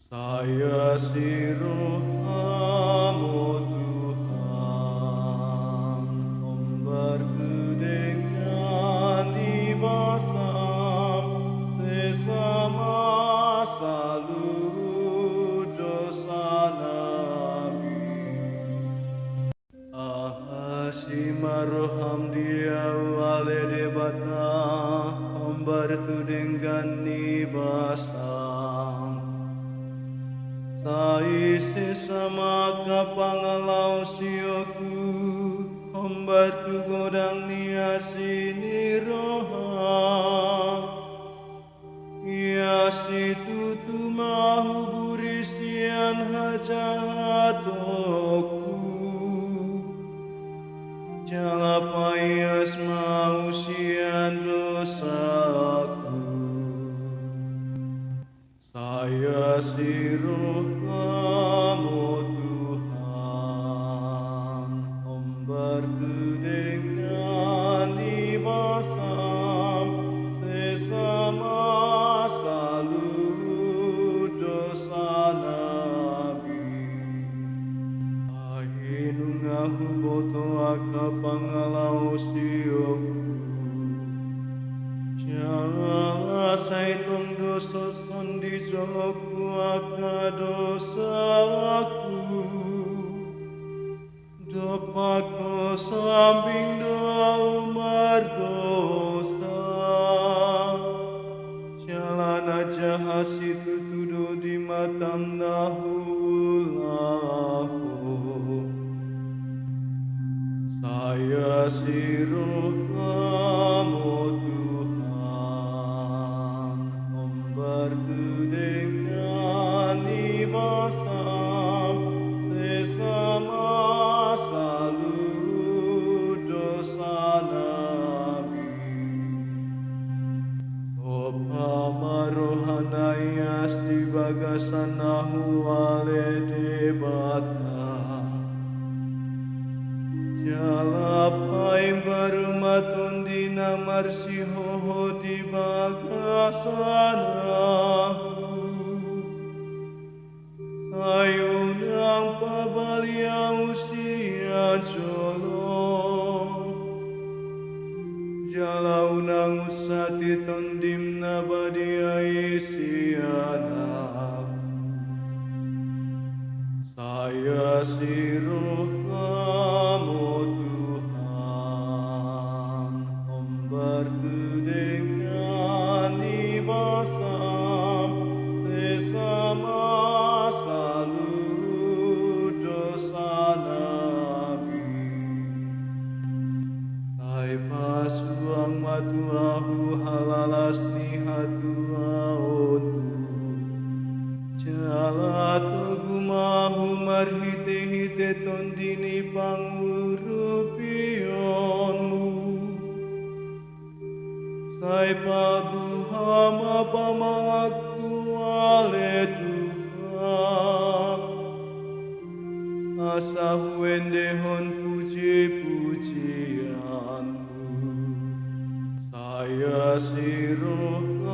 Saya sirohamu Tuhan, memberku dengan dibasam sesama seluruh dosa nabi. Ahasimaroham dia wale debata, memberku dengan dibasam sai sesama kapangalau sioku, hombarku godang niasi niroha, iasi tutu mahu burisian hajatoku, jalapayas mau sian dosaku. Saya sirohamu Tuhan, memberku dengan dibasam sesama seluruh dosa nabi. Ahinungahu boto aka pangalau sioku, janganlah saitong dosa sondi joku aka dosaku, dopako sambing doa umar dosa, jalan aja hasitu tudo di matam nahulahu. Saya sirohamu Tuhan, memberku dengan dibasam sesama seluruh dosa nabi. Opa marohanayas di bagasan nahu wale debata, jalapai baru matondi namar si hoho di bagasanahu, sayunang pabalia usia jolong, jalaunang usati tondim nabadia isianahu. Saya sirohamu Tuhan, memberku dengan dibasam sesama seluruh dosa nabi. Tai pasuang matuahu halalas nihatuaonu, jalato gumahu marhite-hite tondini pangurupionmu, sai pabuhama pamangakku wale Tuhan, asa huendehon puji-pujianmu. Saya sirohamu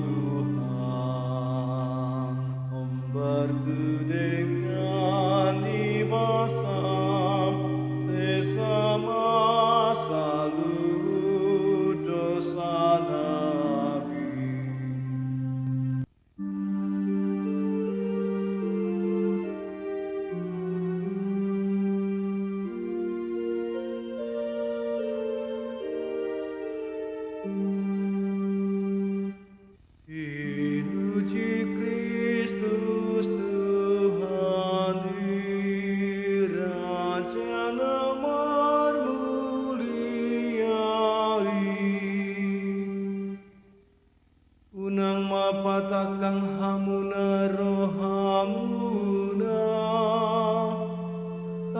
Tuhan, memberku dengan dibasam sesama seluruh dosa nabi. Diuji Kristus Tuhan Raja nomor muliai, unang mapatakang hamuna rohamuna,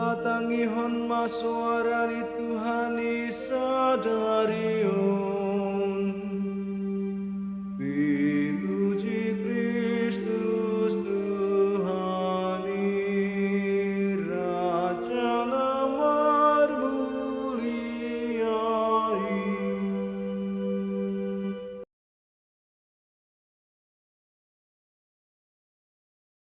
matangihon masuarani Tuhani sadario.